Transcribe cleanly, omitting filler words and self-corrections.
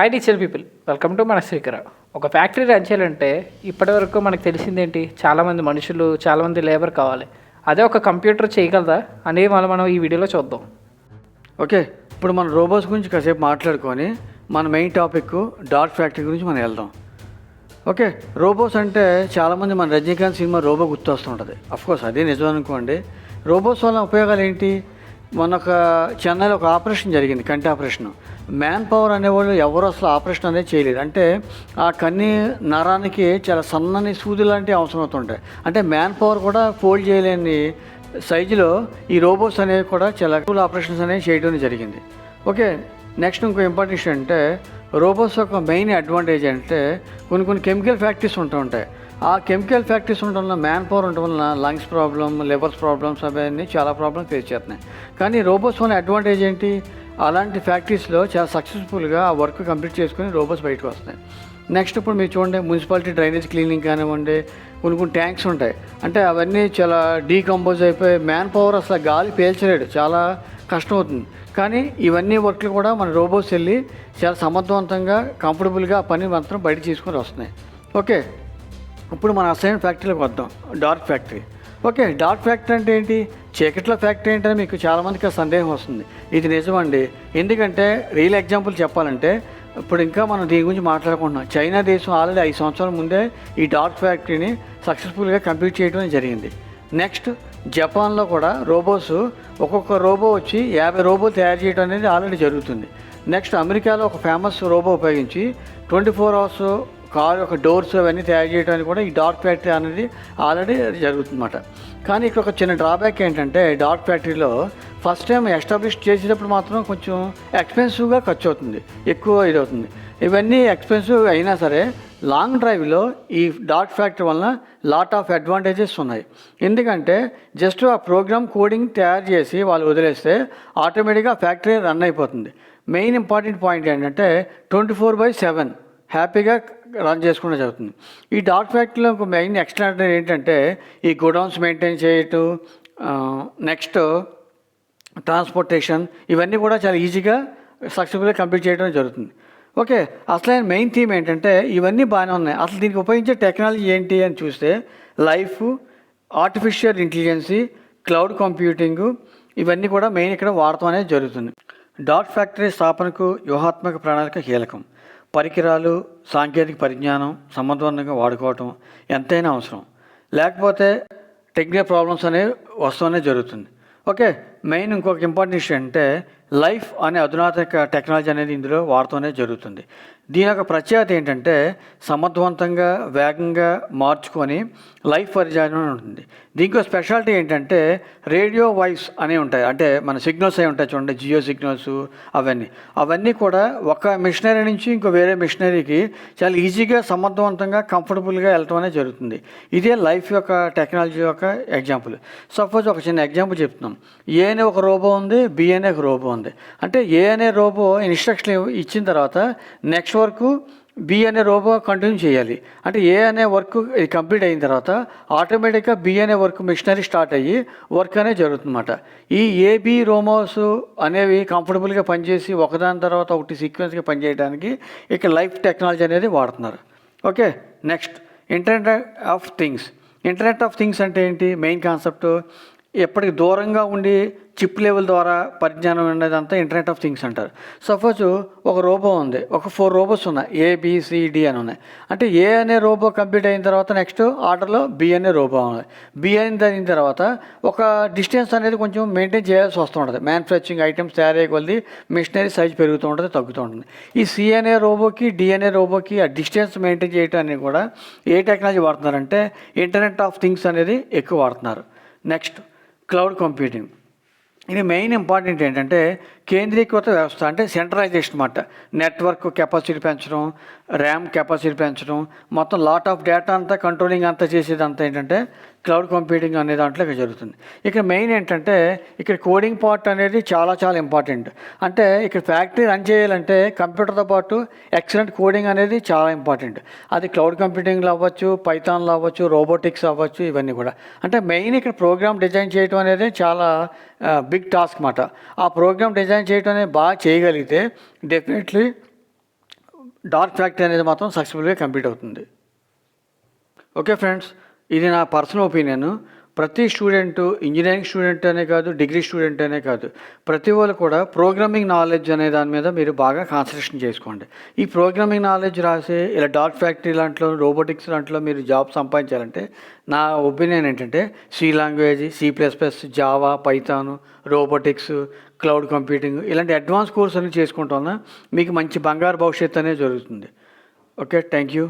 Hi digital people, welcome to manasrikara. ఒక factory run చేయాలంటే ఇప్పటివరకు మనకు తెలిసిందేంటి, చాలామంది మనుషులు, చాలామంది లేబర్ కావాలి. అదే ఒక కంప్యూటర్ చేయగలదా అనేది మనం ఈ వీడియోలో చూద్దాం. ఓకే, ఇప్పుడు మనం రోబోట్స్ గురించి కాసేపు మాట్లాడుకొని మన మెయిన్ టాపిక్ డార్క్ ఫ్యాక్టరీ గురించి మనం వెళ్దాం. ఓకే, రోబోట్స్ అంటే చాలామంది మన రజనీకాంత్ సినిమా రోబో గుర్తొస్తుంటుంది. అఫ్కోర్స్ అదే నిజం అనుకోండి. రోబోట్స్ వల్ల ఉపయోగాలు ఏంటి? మొన్న చెన్నైలో ఒక ఆపరేషన్ జరిగింది, కంటి ఆపరేషన్. మ్యాన్ పవర్ అనేవాళ్ళు ఎవరు అసలు ఆపరేషన్ అనేది చేయలేదు. అంటే ఆ కన్ని నరానికి చాలా సన్నని సూది లాంటివి అవసరం అవుతుంటాయి. అంటే మ్యాన్ పవర్ కూడా ఫోల్డ్ చేయలేని సైజులో ఈ రోబోట్స్ అనేవి కూడా చాలా కూల్ ఆపరేషన్స్ అనేవి చేయడం జరిగింది. ఓకే, నెక్స్ట్ ఇంకో ఇంపార్టెంట్ విషయం అంటే రోబోట్స్ యొక్క మెయిన్ అడ్వాంటేజ్ అంటే కొన్ని కెమికల్ ఫ్యాక్టరీస్ ఉంటూ ఉంటాయి. ఆ కెమికల్ ఫ్యాక్టరీస్ ఉండడం వల్ల మ్యాన్ పవర్ ఉండడం వలన లంగ్స్ ప్రాబ్లమ్, లివర్స్ ప్రాబ్లమ్స్ అవన్నీ చాలా ప్రాబ్లమ్స్ ఫేస్ చేస్తున్నాయి. కానీ రోబోట్స్ వల్ల అడ్వాంటేజ్ ఏంటి? అలాంటి ఫ్యాక్టరీస్లో చాలా సక్సెస్ఫుల్గా ఆ వర్క్ కంప్లీట్ చేసుకుని రోబోట్స్ బయటకు వస్తాయి. నెక్స్ట్ ఇప్పుడు మీరు చూడండి, మున్సిపాలిటీ డ్రైనేజ్ క్లీనింగ్ కానివ్వండి, కొన్ని ట్యాంక్స్ ఉంటాయి. అంటే అవన్నీ చాలా డీకంపోజ్ అయిపోయి మ్యాన్ పవర్ అసలు గాలి పీల్చలేడు, చాలా కష్టం అవుతుంది. కానీ ఇవన్నీ వర్క్లు కూడా మన రోబోట్స్ వెళ్ళి చాలా సమర్థవంతంగా కంఫర్టబుల్గా ఆ పని మాత్రం బయట తీసుకొని వస్తున్నాయి. ఓకే, ఇప్పుడు మన అసైన్ ఫ్యాక్టరీలోకి వద్దాం, dark factory. Okay, dark factory అంటే ఏంటి? చీకట్లో ఫ్యాక్టరీ ఏంటని మీకు చాలామందికి సందేహం వస్తుంది. ఇది నిజమండి. ఎందుకంటే రియల్ ఎగ్జాంపుల్ చెప్పాలంటే ఇప్పుడు ఇంకా మనం దీని గురించి మాట్లాడుకుంటున్నాం. చైనా దేశం ఆల్రెడీ 5 సంవత్సరాల ముందే ఈ డార్క్ ఫ్యాక్టరీని సక్సెస్ఫుల్గా కంప్లీట్ చేయడం జరిగింది. నెక్స్ట్ జపాన్లో కూడా రోబోట్స్ ఒక్కొక్క రోబో వచ్చి 50 రోబోలు తయారు చేయడం అనేది ఆల్రెడీ జరుగుతుంది. నెక్స్ట్ అమెరికాలో ఒక ఫేమస్ రోబో ఉపయోగించి 24 అవర్స్ కార్ యొక్క డోర్స్ అవన్నీ తయారు చేయడానికి కూడా ఈ డార్క్ ఫ్యాక్టరీ అనేది ఆల్రెడీ జరుగుతుందన్నమాట. కానీ ఇక్కడ ఒక చిన్న డ్రాబ్యాక్ ఏంటంటే డార్క్ ఫ్యాక్టరీలో ఫస్ట్ టైం ఎస్టాబ్లిష్ చేసేటప్పుడు మాత్రం కొంచెం ఎక్స్పెన్సివ్గా ఖర్చు అవుతుంది, ఎక్కువ ఇదవుతుంది. ఇవన్నీ ఎక్స్పెన్సివ్ అయినా సరే లాంగ్ డ్రైవ్లో ఈ డార్క్ ఫ్యాక్టరీ వలన లాట్ ఆఫ్ అడ్వాంటేజెస్ ఉన్నాయి. ఎందుకంటే జస్ట్ ఆ ప్రోగ్రామ్ కోడింగ్ తయారు చేసి వాళ్ళు వదిలేస్తే ఆటోమేటిక్గా ఫ్యాక్టరీ రన్ అయిపోతుంది. మెయిన్ ఇంపార్టెంట్ పాయింట్ ఏంటంటే 24/7 హ్యాపీగా రన్ చేసుకుంటూ జరుగుతుంది. ఈ డార్క్ ఫ్యాక్టరీలో ఒక మెయిన్ ఎక్స్ట్రాడినరీ ఏంటంటే ఈ గోడౌన్స్ మెయింటైన్ చేయటం, నెక్స్ట్ ట్రాన్స్పోర్టేషన్, ఇవన్నీ కూడా చాలా ఈజీగా సక్సెస్ఫుల్గా కంప్లీట్ చేయడం జరుగుతుంది. ఓకే, అసలైన మెయిన్ థీమ్ ఏంటంటే ఇవన్నీ బాగానే ఉన్నాయి. అసలు దీనికి ఉపయోగించే టెక్నాలజీ ఏంటి అని చూస్తే లైఫ్, ఆర్టిఫిషియల్ ఇంటెలిజెన్సీ, క్లౌడ్ కంప్యూటింగు, ఇవన్నీ కూడా మెయిన్ ఇక్కడ వాడటం అనేది జరుగుతుంది. డార్క్ ఫ్యాక్టరీ స్థాపనకు వ్యూహాత్మక ప్రణాళిక కీలకం. పరికరాలు, సాంకేతిక పరిజ్ఞానం సమర్థవంతంగా వాడుకోవటం ఎంతైనా అవసరం. లేకపోతే టెక్నికల్ ప్రాబ్లమ్స్ అనేవి వస్తూనే జరుగుతుంది. ఓకే, మెయిన్ ఇంకొక ఇంపార్టెంట్ విషయం అంటే లైఫ్ అనే అధునాతన టెక్నాలజీ అనేది ఇందులో వాడుతూనే జరుగుతుంది. దీని యొక్క ప్రత్యేకత ఏంటంటే సమర్థవంతంగా, వేగంగా మార్చుకొని లైఫ్ పరిచయం ఉంటుంది. దీంట్లో స్పెషాలిటీ ఏంటంటే రేడియో వాయిస్ అనేవి ఉంటాయి. అంటే మన సిగ్నల్స్ అవి ఉంటాయి చూడండి, జియో సిగ్నల్స్, అవన్నీ కూడా ఒక మిషనరీ నుంచి ఇంకో వేరే మిషనరీకి చాలా ఈజీగా, సమర్థవంతంగా, కంఫర్టబుల్గా వెళ్ళటం అనేది జరుగుతుంది. ఇదే లైఫ్ యొక్క టెక్నాలజీ యొక్క ఎగ్జాంపుల్. సపోజ్ ఒక చిన్న ఎగ్జాంపుల్ చెప్తున్నాం. ఏ అనే ఒక రోబో ఉంది, బి అనే ఒక రోబో ఉంది. అంటే ఏ అనే రోబో ఇన్స్ట్రక్షన్ ఇచ్చిన తర్వాత నెక్స్ట్ వర్క్ బి అనే రోబో కంటిన్యూ చేయాలి. అంటే ఏ అనే వర్క్ ఇది కంప్లీట్ అయిన తర్వాత ఆటోమేటిక్గా బి అనే వర్క్ మిషనరీ స్టార్ట్ అయ్యి వర్క్ అనేది జరుగుతుందన్నమాట. ఈ ఏబి రోబోస్ అనేవి కంఫర్టబుల్గా పనిచేసి ఒకదాని తర్వాత ఒకటి సీక్వెన్స్గా పనిచేయడానికి ఇక్కడ లైఫ్ టెక్నాలజీ అనేది వాడుతున్నారు. Okay, next internet of things. Internet of things అంటే ఏంటి? మెయిన్ కాన్సెప్ట్ ఎప్పటికి దూరంగా ఉండి చిప్ లెవెల్ ద్వారా పరిజ్ఞానం ఉండేదంతా ఇంటర్నెట్ ఆఫ్ థింగ్స్ అంటారు. సపోజ్ ఒక రోబో ఉంది, ఒక 4 రోబోస్ ఉన్నాయి, ABCD అని ఉన్నాయి. అంటే ఏ అనే రోబో కంప్లీట్ అయిన తర్వాత నెక్స్ట్ ఆర్డర్లో బి అనే రోబో ఉంది. బి అయిన తర్వాత ఒక డిస్టెన్స్ అనేది కొంచెం మెయింటైన్ చేయాల్సి వస్తుంటుంది. మ్యానుఫ్యాక్చరింగ్ ఐటమ్స్ తయారయ్యే కొద్ది మిషనరీ సైజ్ పెరుగుతూ ఉంటుంది, తగ్గుతూ ఉంటుంది. ఈ సి అనే రోబోకి, డి అనే రోబోకి ఆ డిస్టెన్స్ మెయింటైన్ చేయడానికి కూడా ఏ టెక్నాలజీ వాడుతున్నారంటే ఇంటర్నెట్ ఆఫ్ థింగ్స్ అనేది ఎక్కువ వాడుతున్నారు. Next cloud computing. ఇది మెయిన్ ఇంపార్టెంట్ ఏంటంటే కేంద్రీకృత వ్యవస్థ, అంటే సెంట్రలైజేషన్ అన్నమాట. నెట్వర్క్ కెపాసిటీ పెంచడం, ర్యామ్ కెపాసిటీ పెంచడం, మొత్తం లాట్ ఆఫ్ డేటా అంతా కంట్రోలింగ్ అంతా చేసేదంతా ఏంటంటే క్లౌడ్ కంప్యూటింగ్ అనే దాంట్లో ఇక్కడ జరుగుతుంది. ఇక్కడ మెయిన్ ఏంటంటే ఇక్కడ కోడింగ్ పార్ట్ అనేది చాలా ఇంపార్టెంట్. అంటే ఇక్కడ ఫ్యాక్టరీ రన్ చేయాలంటే కంప్యూటర్తో పాటు ఎక్సలెంట్ కోడింగ్ అనేది చాలా ఇంపార్టెంట్. అది క్లౌడ్ కంప్యూటింగ్లో అవ్వచ్చు, పైథాన్లో అవ్వచ్చు, రోబోటిక్స్ అవ్వచ్చు, ఇవన్నీ కూడా. అంటే మెయిన్ ఇక్కడ ప్రోగ్రామ్ డిజైన్ చేయడం అనేది చాలా బిగ్ టాస్క్ అన్నమాట. ఆ ప్రోగ్రామ్ డిజైన్ చేయడం అనేది బాగా చేయగలిగితే డెఫినెట్లీ డార్క్ ఫ్యాక్టరీ అనేది మాత్రం సక్సెస్ఫుల్గా కంప్లీట్ అవుతుంది. ఓకే ఫ్రెండ్స్, ఇది నా పర్సనల్ ఒపీనియన్. ప్రతి స్టూడెంట్, ఇంజనీరింగ్ స్టూడెంట్ అనే కాదు, డిగ్రీ స్టూడెంట్ అనే కాదు, ప్రతి వాళ్ళు కూడా ప్రోగ్రామింగ్ నాలెడ్జ్ అనే దాని మీద మీరు బాగా కాన్సన్ట్రేషన్ చేసుకోండి. ఈ ప్రోగ్రామింగ్ నాలెడ్జ్ రాసి ఇలా డార్క్ ఫ్యాక్టరీ లాంట్లో, రోబోటిక్స్ లాంట్లో మీరు జాబ్ సంపాదించాలంటే నా ఒపీనియన్ ఏంటంటే C language, C++, Java, Python, robotics, cloud computing ఇలాంటి అడ్వాన్స్ కోర్స్ అన్ని చేసుకుంటున్నా మీకు మంచి బంగారు భవిష్యత్తు అనేది జరుగుతుంది. Okay, thank you.